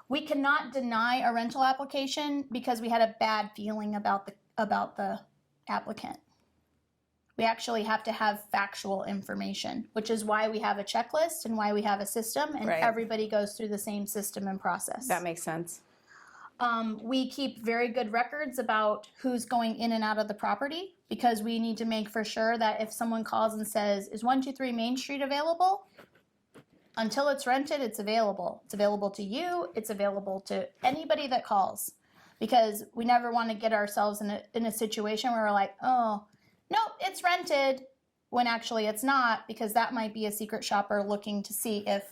We cannot deny a rental application because we had a bad feeling about the applicant. We actually have to have factual information, which is why we have a checklist and why we have a system, and Right. everybody goes through the same system and process. That makes sense. We keep very good records about who's going in and out of the property because we need to make for sure that if someone calls and says, is 123 Main Street available? Until it's rented, it's available. It's available to you. It's available to anybody that calls, because we never want to get ourselves in a situation where we're like, oh, nope, it's rented, when actually it's not, because that might be a secret shopper looking to see if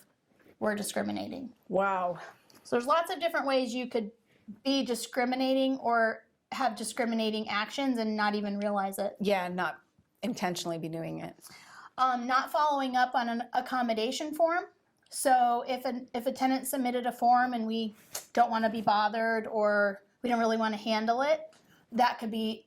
we're discriminating. Wow. So there's lots of different ways you could be discriminating or have discriminating actions and not even realize it. Yeah, not intentionally be doing it. Not following up on an accommodation form. So if a tenant submitted a form and we don't want to be bothered or we don't really want to handle it, that could be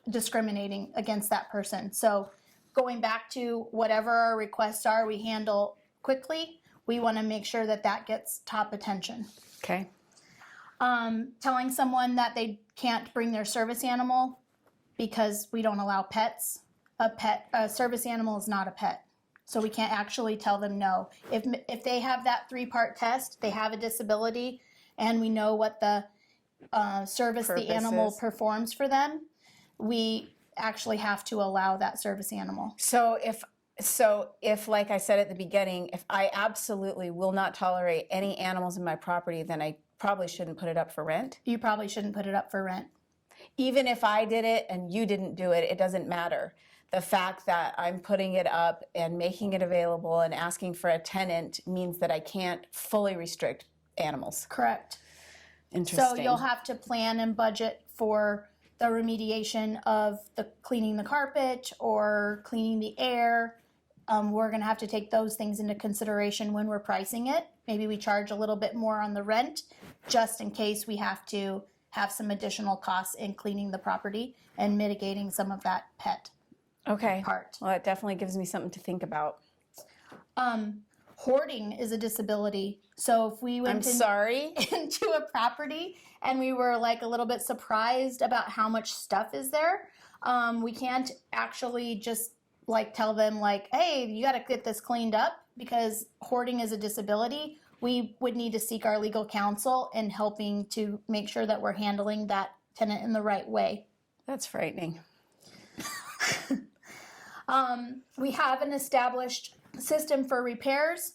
discriminating against that person. So going back to whatever our requests are, we handle quickly. We want to make sure that that gets top attention. Okay. Telling someone that they can't bring their service animal because we don't allow pets. A service animal is not a pet. So we can't actually tell them no. If they have that 3-part test, they have a disability, and we know what the service the animal performs for them, we actually have to allow that service animal. So if, like I said at the beginning, if I absolutely will not tolerate any animals in my property, then I probably shouldn't put it up for rent. You probably shouldn't put it up for rent. Even if I did it and you didn't do it, it doesn't matter. The fact that I'm putting it up and making it available and asking for a tenant means that I can't fully restrict animals. Correct. Interesting. So you'll have to plan and budget for the remediation of the cleaning the carpet or cleaning the air. We're going to have to take those things into consideration when we're pricing it. Maybe we charge a little bit more on the rent just in case we have to have some additional costs in cleaning the property and mitigating some of that pet part. Well, it definitely gives me something to think about. Hoarding is a disability. So if we went into a property and we were like a little bit surprised about how much stuff is there, we can't actually just like tell them like, hey, you got to get this cleaned up, because hoarding is a disability. We would need to seek our legal counsel in helping to make sure that we're handling that tenant in the right way. That's frightening. We have an established system for repairs.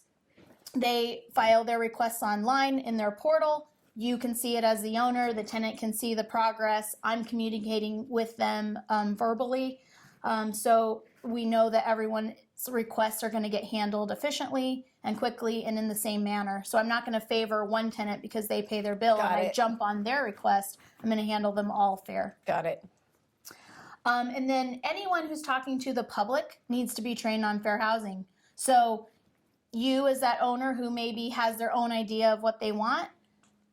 They file their requests online in their portal. You can see it as the owner. The tenant can see the progress. I'm communicating with them verbally. So we know that everyone's requests are going to get handled efficiently and quickly and in the same manner. So I'm not going to favor one tenant because they pay their bill and I jump on their request. I'm going to handle them all fair. Got it. And then anyone who's talking to the public needs to be trained on fair housing. So you as that owner who maybe has their own idea of what they want,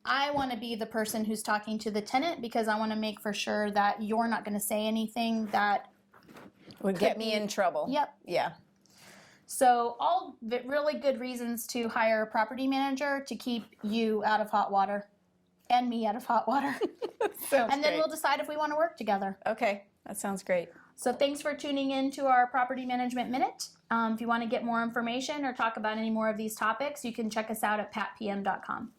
I want to be the person who's talking to the tenant because I want to make for sure that you're not going to say anything that would get me in trouble. Yep. Yeah. So all really good reasons to hire a property manager to keep you out of hot water and me out of hot water. And then we'll decide if we want to work together. Okay. That sounds great. So thanks for tuning in to our Property Management Minute. If you want to get more information or talk about any more of these topics, you can check us out at patpm.com.